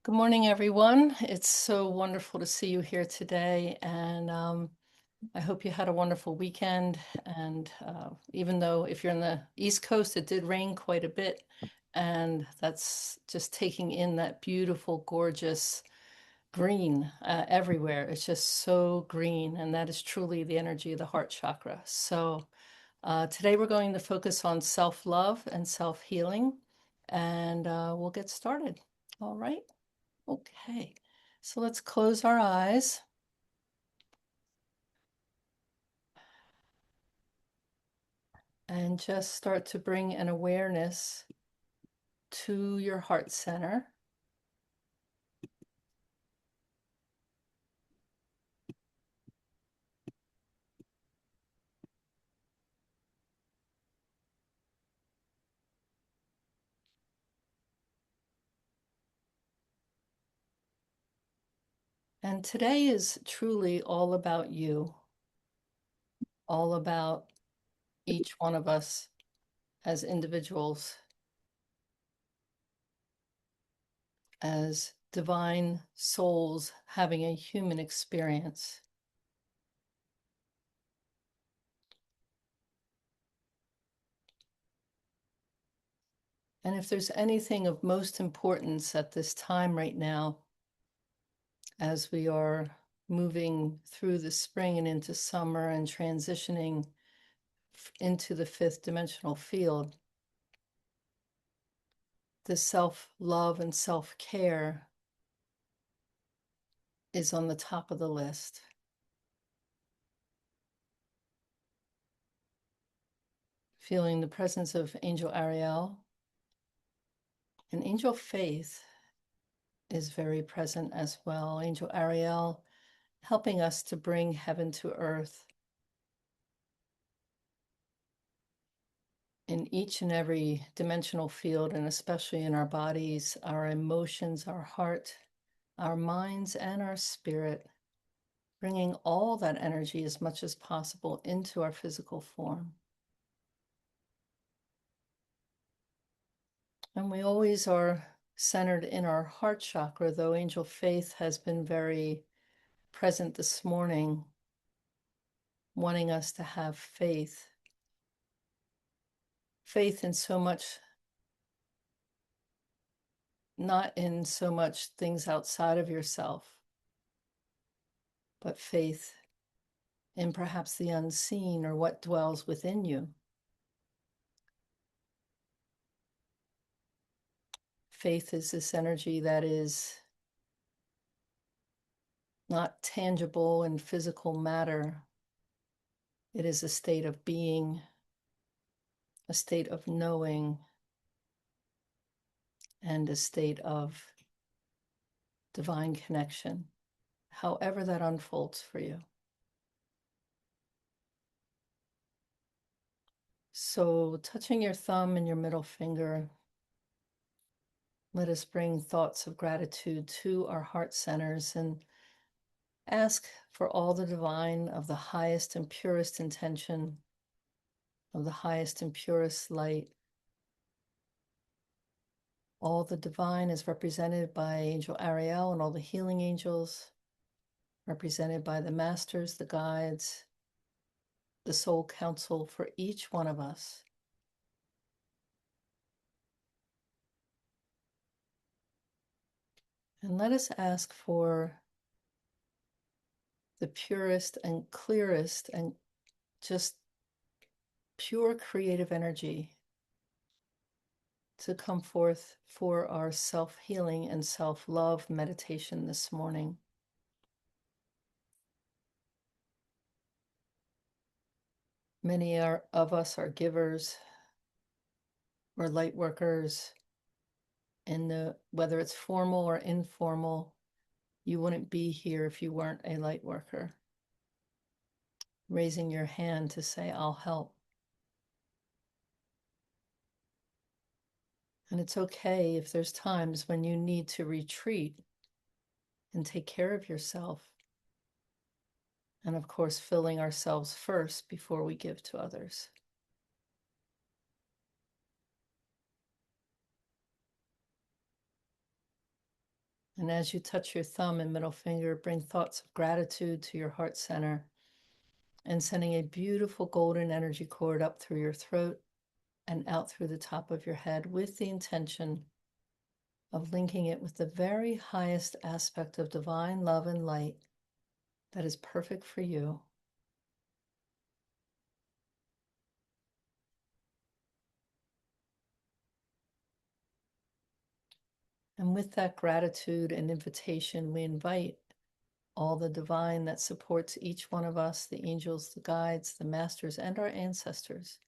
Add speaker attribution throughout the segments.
Speaker 1: Good morning, everyone. It's so wonderful to see you here today, and I hope you had a wonderful weekend. And even though if you're in the East Coast, it did rain quite a bit, and that's just taking in that beautiful, gorgeous green everywhere. It's just so green, and that is truly the energy of the heart chakra. So today we're going to focus on self-love and self-healing, and we'll get started. All right. Okay, so let's close our eyes and just start to bring an awareness to your heart center. And today is truly all about you, all about each one of us as individuals, as divine souls having a human experience. And if there's anything of most importance at this time right now, as we are moving through the spring and into summer and transitioning into the fifth dimensional field, the self-love and self-care is on the top of the list. Feeling the presence of Angel Ariel, and Angel Faith is very present as well. Angel Ariel helping us to bring heaven to earth in each and every dimensional field, and especially in our bodies, our emotions, our heart, our minds, and our spirit, bringing all that energy as much as possible into our physical form. And we always are centered in our heart chakra, though Angel Faith has been very present this morning, wanting us to have faith. Faith in so much, not in so much things outside of yourself, but faith in perhaps the unseen or what dwells within you. Faith is this energy that is not tangible in physical matter. It is a state of being, a state of knowing, and a state of divine connection, however that unfolds for you. So, touching your thumb and your middle finger, let us bring thoughts of gratitude to our heart centers and ask for all the divine of the highest and purest intention, of the highest and purest light. All the divine is represented by Angel Ariel and all the healing angels, represented by the masters, the guides, the soul council for each one of us. And let us ask for the purest and clearest and just pure creative energy to come forth for our self-healing and self-love meditation this morning. Many of us are givers, we're light workers, and whether it's formal or informal, you wouldn't be here if you weren't a light worker. Raising your hand to say, I'll help. And it's okay if there's times when you need to retreat and take care of yourself. And of course, filling ourselves first before we give to others. And as you touch your thumb and middle finger, bring thoughts of gratitude to your heart center and sending a beautiful golden energy cord up through your throat and out through the top of your head with the intention of linking it with the very highest aspect of divine love and light that is perfect for you. And with that gratitude and invitation, we invite all the divine that supports each one of us, the angels, the guides, the masters, and our ancestors,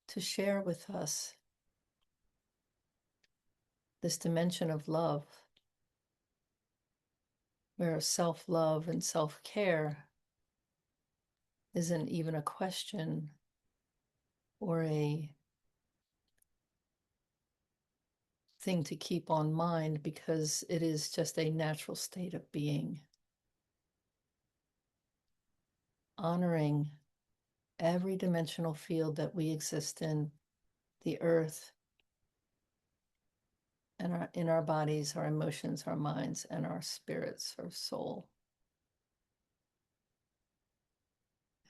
Speaker 1: to share with us this dimension of love, where self-love and self-care isn't even a question or a thing to keep on mind, because it is just a natural state of being. Honoring every dimensional field that we exist in, the earth, and in our bodies, our emotions, our minds, and our spirits, our soul.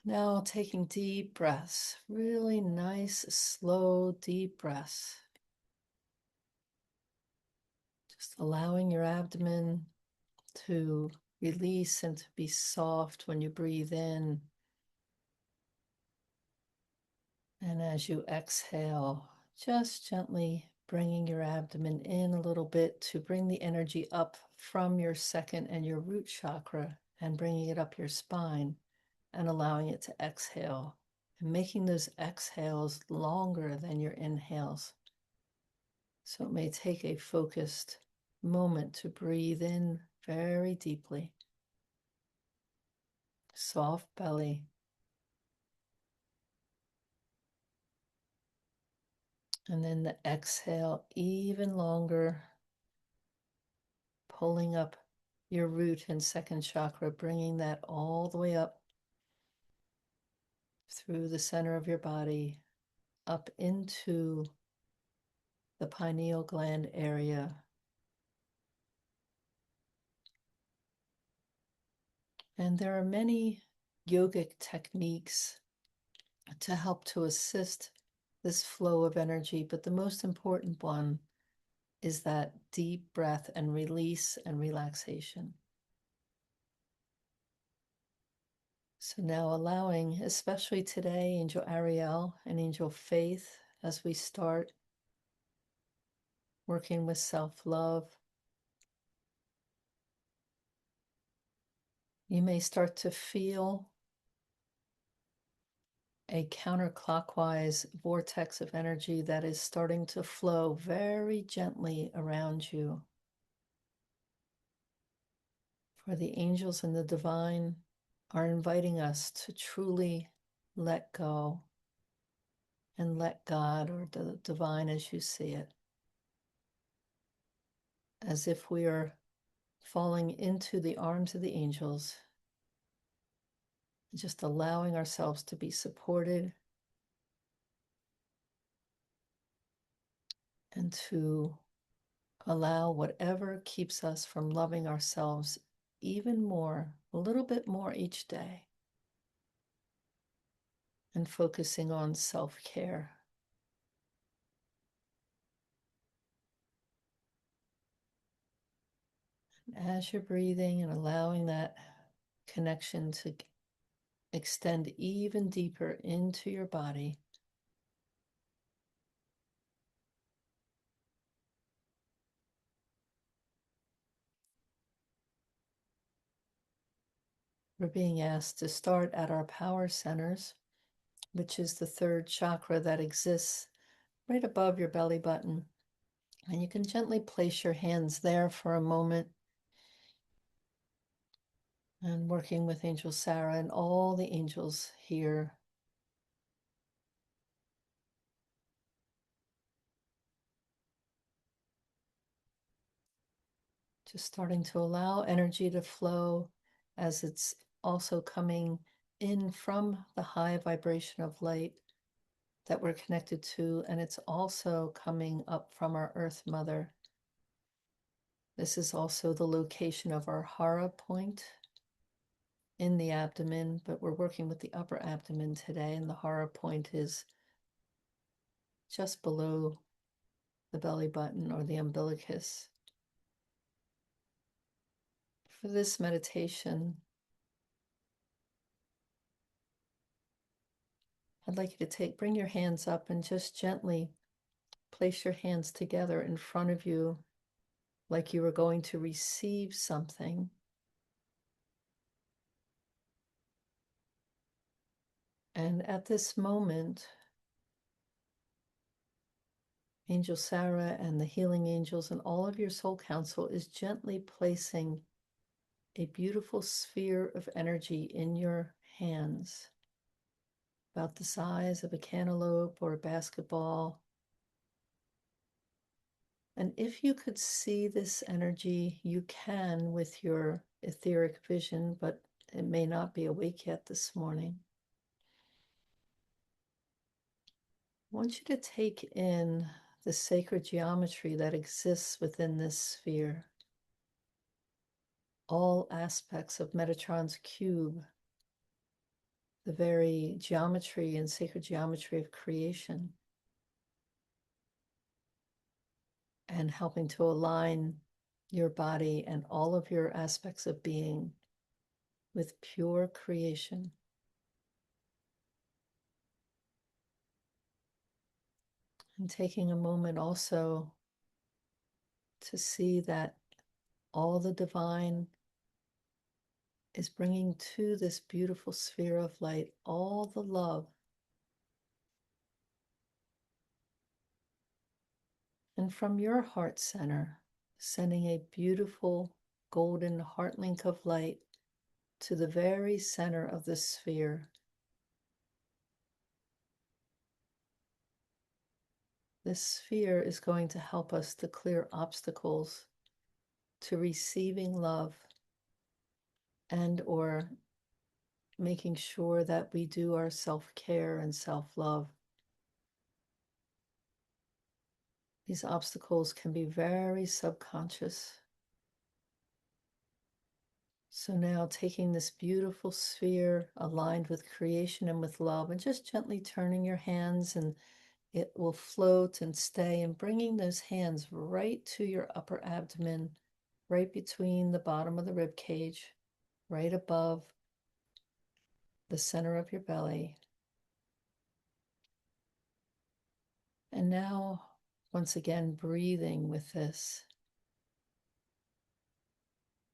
Speaker 1: Now taking deep breaths, really nice, slow, deep breaths. Just allowing your abdomen to release and to be soft when you breathe in. And as you exhale, just gently bringing your abdomen in a little bit to bring the energy up from your second and your root chakra and bringing it up your spine and allowing it to exhale and making those exhales longer than your inhales. So it may take a focused moment to breathe in very deeply. Soft belly. And then the exhale even longer, pulling up your root and second chakra, bringing that all the way up through the center of your body, up into the pineal gland area. And there are many yogic techniques to help to assist this flow of energy, but the most important one is that deep breath and release and relaxation. So now allowing, especially today, Angel Ariel and Angel Faith, as we start working with self-love, you may start to feel a counterclockwise vortex of energy that is starting to flow very gently around you. For the angels and the divine are inviting us to truly let go and let God, or the divine as you see it, as if we are falling into the arms of the angels, just allowing ourselves to be supported and to allow whatever keeps us from loving ourselves even more, a little bit more each day, and focusing on self-care. As you're breathing and allowing that connection to extend even deeper into your body, we're being asked to start at our power centers, which is the third chakra that exists right above your belly button. And you can gently place your hands there for a moment, and working with Angel Sarah and all the angels here. Just starting to allow energy to flow as it's also coming in from the high vibration of light that we're connected to, and it's also coming up from our Earth Mother. This is also the location of our Hara point in the abdomen, but we're working with the upper abdomen today, and the Hara point is just below the belly button or the umbilicus. For this meditation, I'd like you to bring your hands up and just gently place your hands together in front of you like you were going to receive something. And at this moment, Angel Sarah and the healing angels and all of your soul council is gently placing a beautiful sphere of energy in your hands, about the size of a cantaloupe or a basketball. And if you could see this energy, you can with your etheric vision, but it may not be awake yet this morning. I want you to take in the sacred geometry that exists within this sphere. All aspects of Metatron's cube, the very geometry and sacred geometry of creation, and helping to align your body and all of your aspects of being with pure creation. And taking a moment also to see that all the divine is bringing to this beautiful sphere of light all the love. And from your heart center, sending a beautiful golden heart link of light to the very center of the sphere. This sphere is going to help us to clear obstacles to receiving love and or making sure that we do our self-care and self-love. These obstacles can be very subconscious. So now taking this beautiful sphere aligned with creation and with love, and just gently turning your hands, and it will float and stay, and bringing those hands right to your upper abdomen, right between the bottom of the rib cage, right above the center of your belly. And now, once again, breathing with this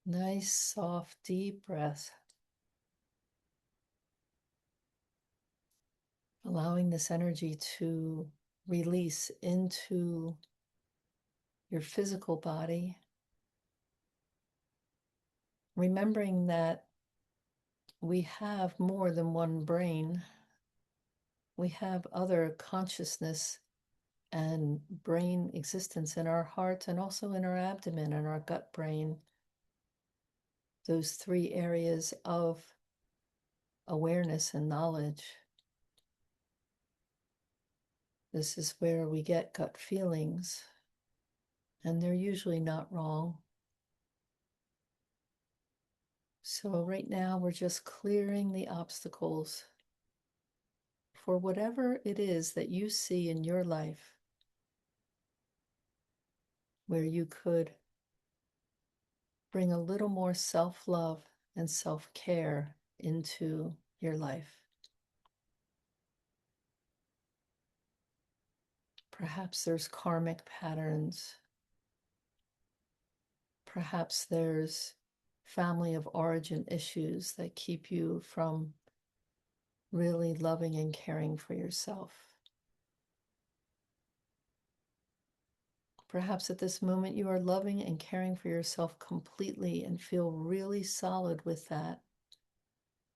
Speaker 1: nice, soft, deep breath. Allowing this energy to release into your physical body. Remembering that we have more than one brain. We have other consciousness and brain existence in our heart and also in our abdomen and our gut brain. Those three areas of awareness and knowledge. This is where we get gut feelings, and they're usually not wrong. So right now we're just clearing the obstacles for whatever it is that you see in your life where you could bring a little more self-love and self-care into your life. Perhaps there's karmic patterns. Perhaps there's family of origin issues that keep you from really loving and caring for yourself. Perhaps at this moment you are loving and caring for yourself completely and feel really solid with that.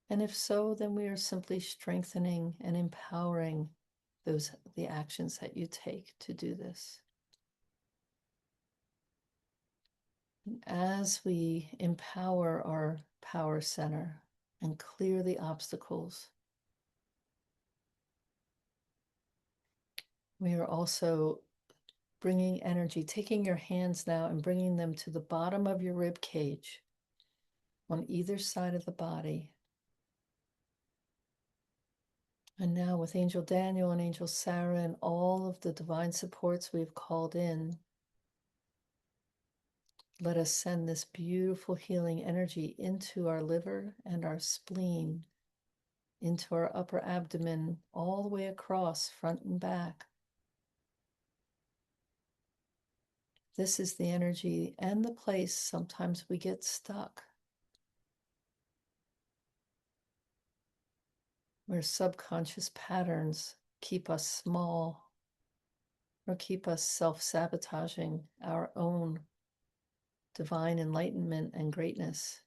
Speaker 1: And if so, then we are simply strengthening and empowering the actions that you take to do this. And as we empower our power center and clear the obstacles, We are also bringing energy, taking your hands now and bringing them to the bottom of your rib cage on either side of the body. And now with Angel Daniel and Angel Sarah and all of the divine supports we've called in, let us send this beautiful healing energy into our liver and our spleen, into our upper abdomen, all the way across, front and back. This is the energy and the place sometimes we get stuck, where subconscious patterns keep us small or keep us self-sabotaging our own divine enlightenment and greatness.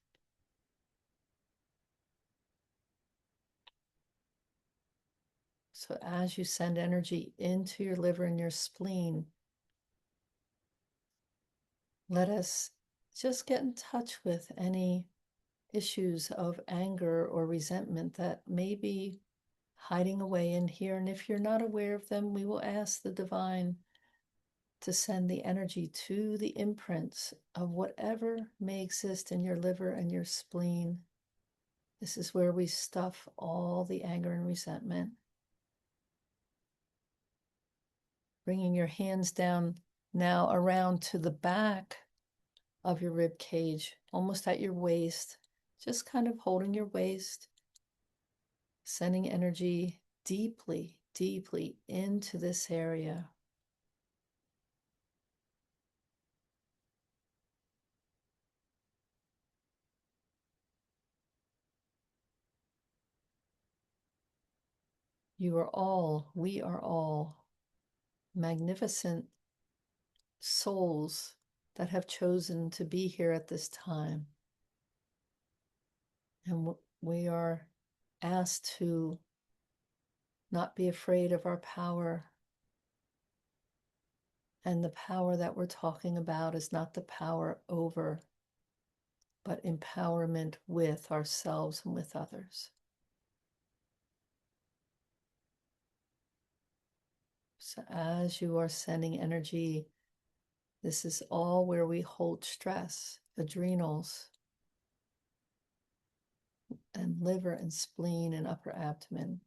Speaker 1: So as you send energy into your liver and your spleen, let us just get in touch with any issues of anger or resentment that may be hiding away in here. And if you're not aware of them, we will ask the divine to send the energy to the imprints of whatever may exist in your liver and your spleen. This is where we stuff all the anger and resentment. Bringing your hands down now around to the back of your rib cage, almost at your waist, just kind of holding your waist, sending energy deeply, deeply into this area. You are all, we are all magnificent souls that have chosen to be here at this time. And we are asked to not be afraid of our power. And the power that we're talking about is not the power over, but empowerment with ourselves and with others. So as you are sending energy, this is all where we hold stress, adrenals, and liver and spleen and upper abdomen.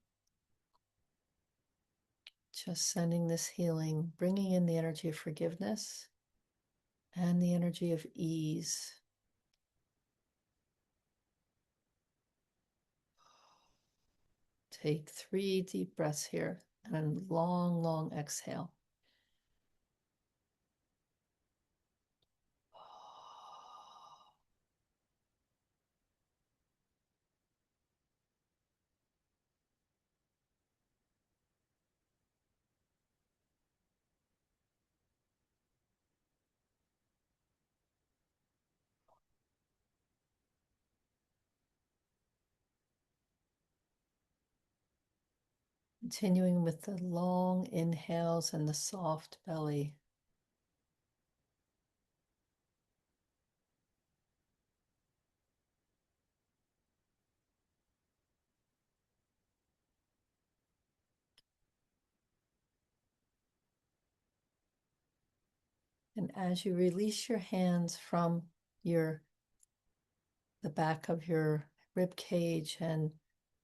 Speaker 1: Just sending this healing, bringing in the energy of forgiveness and the energy of ease. Take 3 deep breaths here and a long, long exhale. Continuing with the long inhales and the soft belly. And as you release your hands from the back of your rib cage and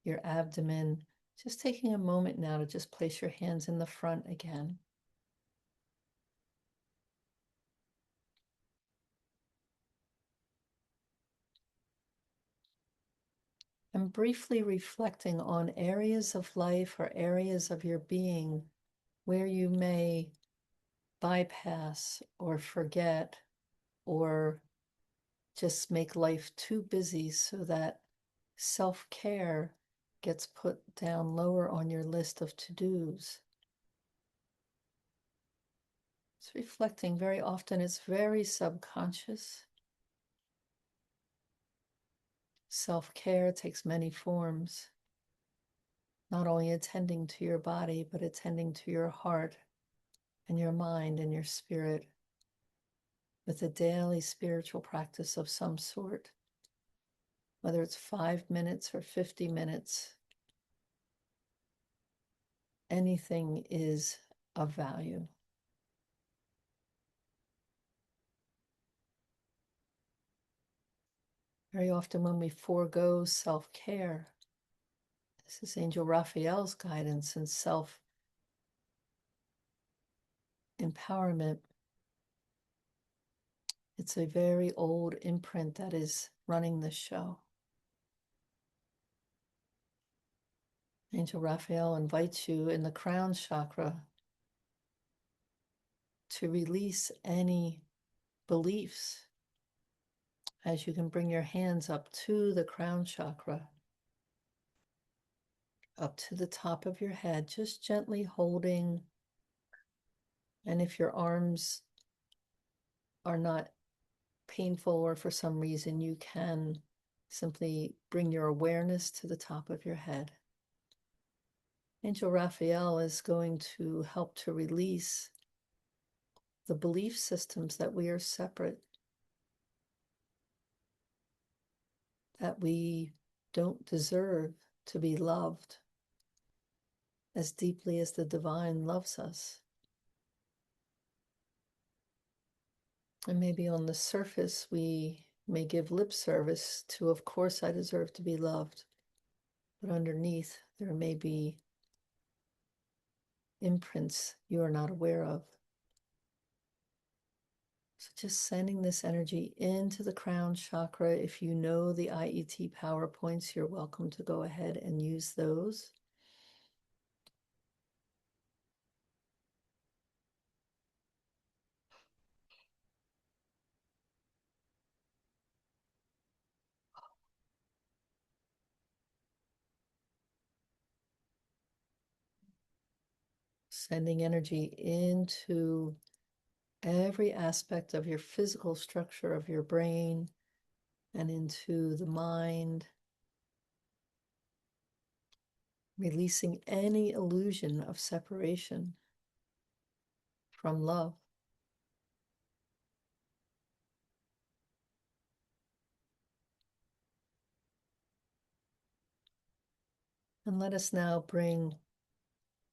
Speaker 1: your abdomen, just taking a moment now to just place your hands in the front again. And briefly reflecting on areas of life or areas of your being where you may bypass or forget or just make life too busy so that self-care gets put down lower on your list of to-dos. It's reflecting very often, it's very subconscious. Self-care takes many forms, not only attending to your body, but attending to your heart and your mind and your spirit with a daily spiritual practice of some sort, whether it's 5 minutes or 50 minutes. Anything is of value. Very often when we forego self-care, this is Angel Raphael's guidance and self-empowerment. It's a very old imprint that is running this show. Angel Raphael invites you in the crown chakra to release any beliefs as you can bring your hands up to the crown chakra, up to the top of your head, just gently holding. And if your arms are not painful or for some reason, you can simply bring your awareness to the top of your head. Angel Raphael is going to help to release the belief systems that we are separate, that we don't deserve to be loved as deeply as the divine loves us. And maybe on the surface, we may give lip service to, of course, I deserve to be loved. But underneath, there may be imprints you are not aware of. So just sending this energy into the crown chakra. If you know the IET PowerPoints, you're welcome to go ahead and use those. Sending energy into every aspect of your physical structure of your brain and into the mind, releasing any illusion of separation from love. And let us now bring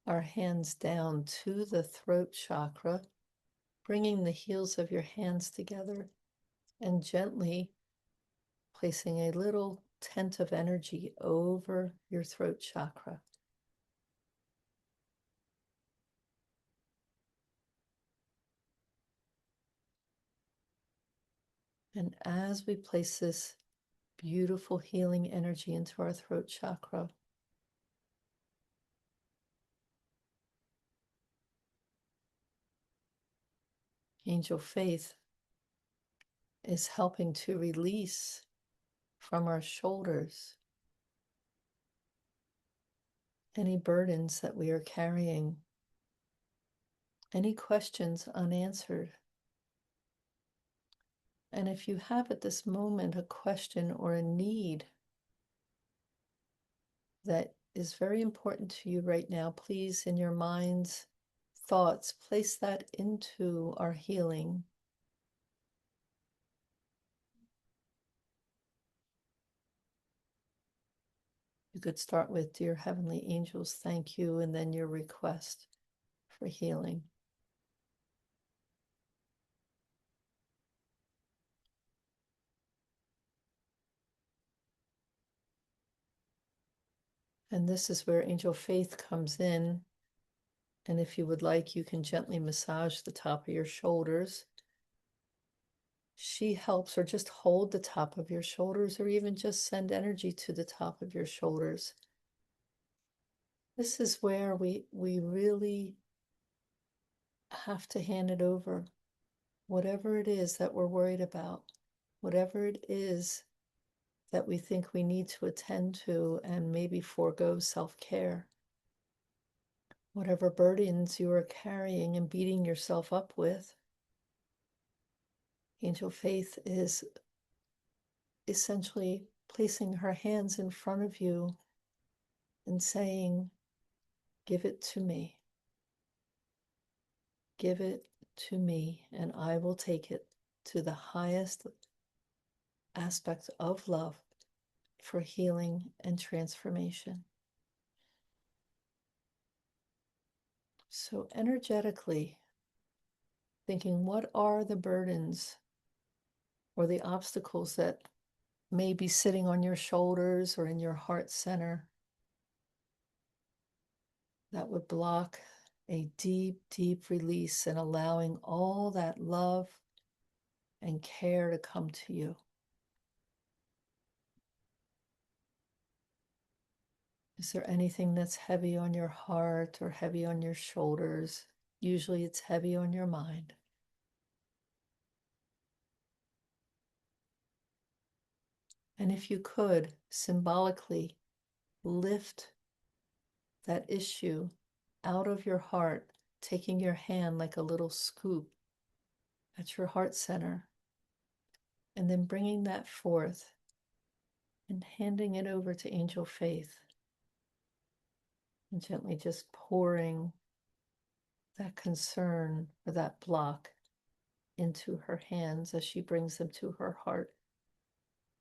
Speaker 1: our hands down to the throat chakra, bringing the heels of your hands together and gently placing a little tent of energy over your throat chakra. And as we place this beautiful healing energy into our throat chakra, Angel Faith is helping to release from our shoulders any burdens that we are carrying, any questions unanswered. And if you have at this moment a question or a need that is very important to you right now, please, in your mind's thoughts, place that into our healing. You could start with, Dear Heavenly Angels, thank you, and then your request for healing. And this is where Angel Faith comes in. And if you would like, you can gently massage the top of your shoulders. She helps, or just hold the top of your shoulders, or even just send energy to the top of your shoulders. This is where we really have to hand it over. Whatever it is that we're worried about, whatever it is that we think we need to attend to and maybe forego self-care, whatever burdens you are carrying and beating yourself up with, Angel Faith is essentially placing her hands in front of you and saying, give it to me. Give it to me, and I will take it to the highest aspect of love for healing and transformation. So energetically, thinking, what are the burdens or the obstacles that may be sitting on your shoulders or in your heart center that would block a deep, deep release and allowing all that love and care to come to you. Is there anything that's heavy on your heart or heavy on your shoulders? Usually it's heavy on your mind. And if you could symbolically lift that issue out of your heart, taking your hand like a little scoop at your heart center, and then bringing that forth and handing it over to Angel Faith, and gently just pouring that concern or that block into her hands as she brings them to her heart.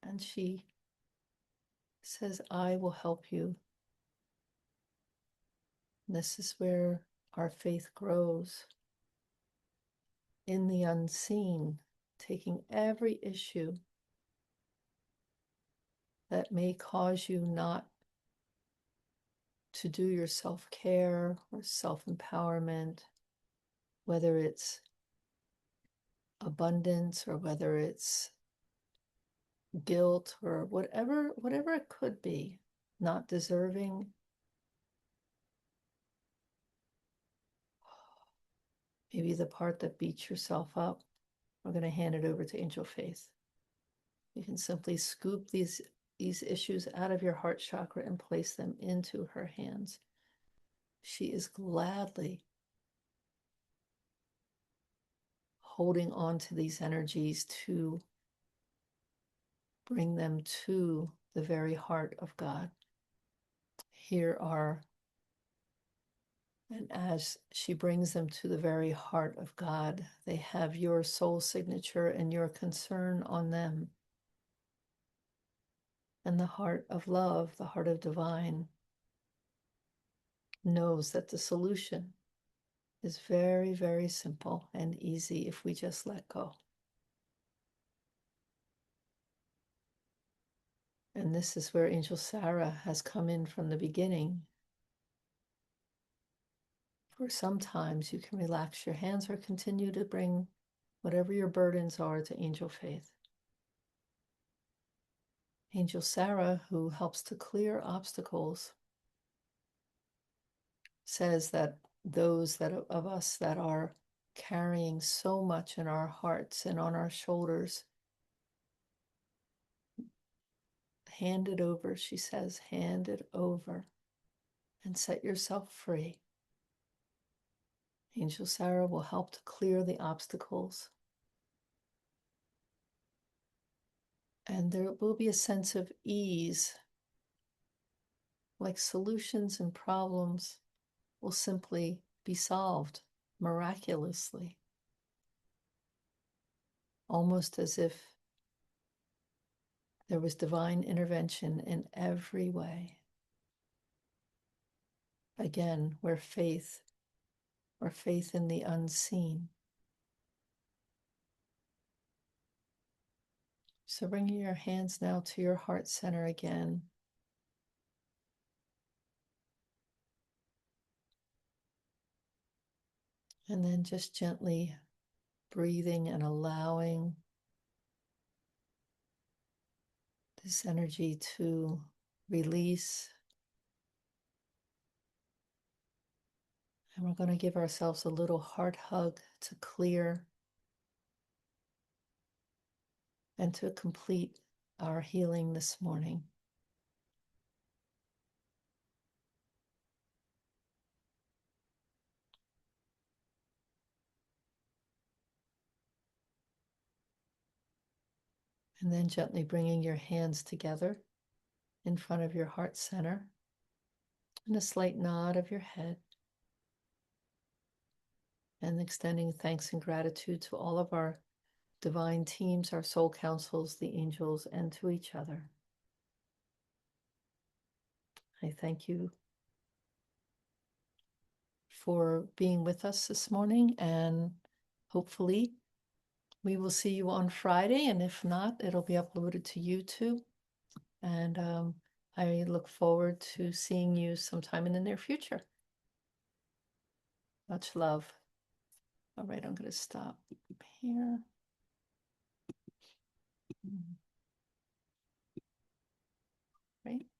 Speaker 1: And she says, I will help you. And this is where our faith grows, in the unseen, taking every issue that may cause you not to do your self-care or self-empowerment, whether it's abundance or whether it's guilt or whatever it could be, not deserving. Maybe the part that beats yourself up. We're going to hand it over to Angel Faith. You can simply scoop these issues out of your heart chakra and place them into her hands. She is gladly holding on to these energies to bring them to the very heart of God. Here are, and as she brings them to the very heart of God, they have your soul signature and your concern on them. And the heart of love, the heart of divine, knows that the solution is very, very simple and easy if we just let go. And this is where Angel Sarah has come in from the beginning. For sometimes you can relax your hands or continue to bring whatever your burdens are to Angel Faith. Angel Sarah, who helps to clear obstacles, says that those of us that are carrying so much in our hearts and on our shoulders, hand it over, she says, hand it over and set yourself free. Angel Sarah will help to clear the obstacles. And there will be a sense of ease, like solutions and problems will simply be solved miraculously, almost as if there was divine intervention in every way. Again, where faith, or faith in the unseen. So bringing your hands now to your heart center again. And then just gently breathing and allowing this energy to release. And we're going to give ourselves a little heart hug to clear and to complete our healing this morning. And then gently bringing your hands together in front of your heart center and a slight nod of your head. And extending thanks and gratitude to all of our divine teams, our soul councils, the angels, and to each other. I thank you for being with us this morning, and hopefully we will see you on Friday, and if not, it'll be uploaded to YouTube. And I look forward to seeing you sometime in the near future. Much love. All right, I'm going to stop here. Right.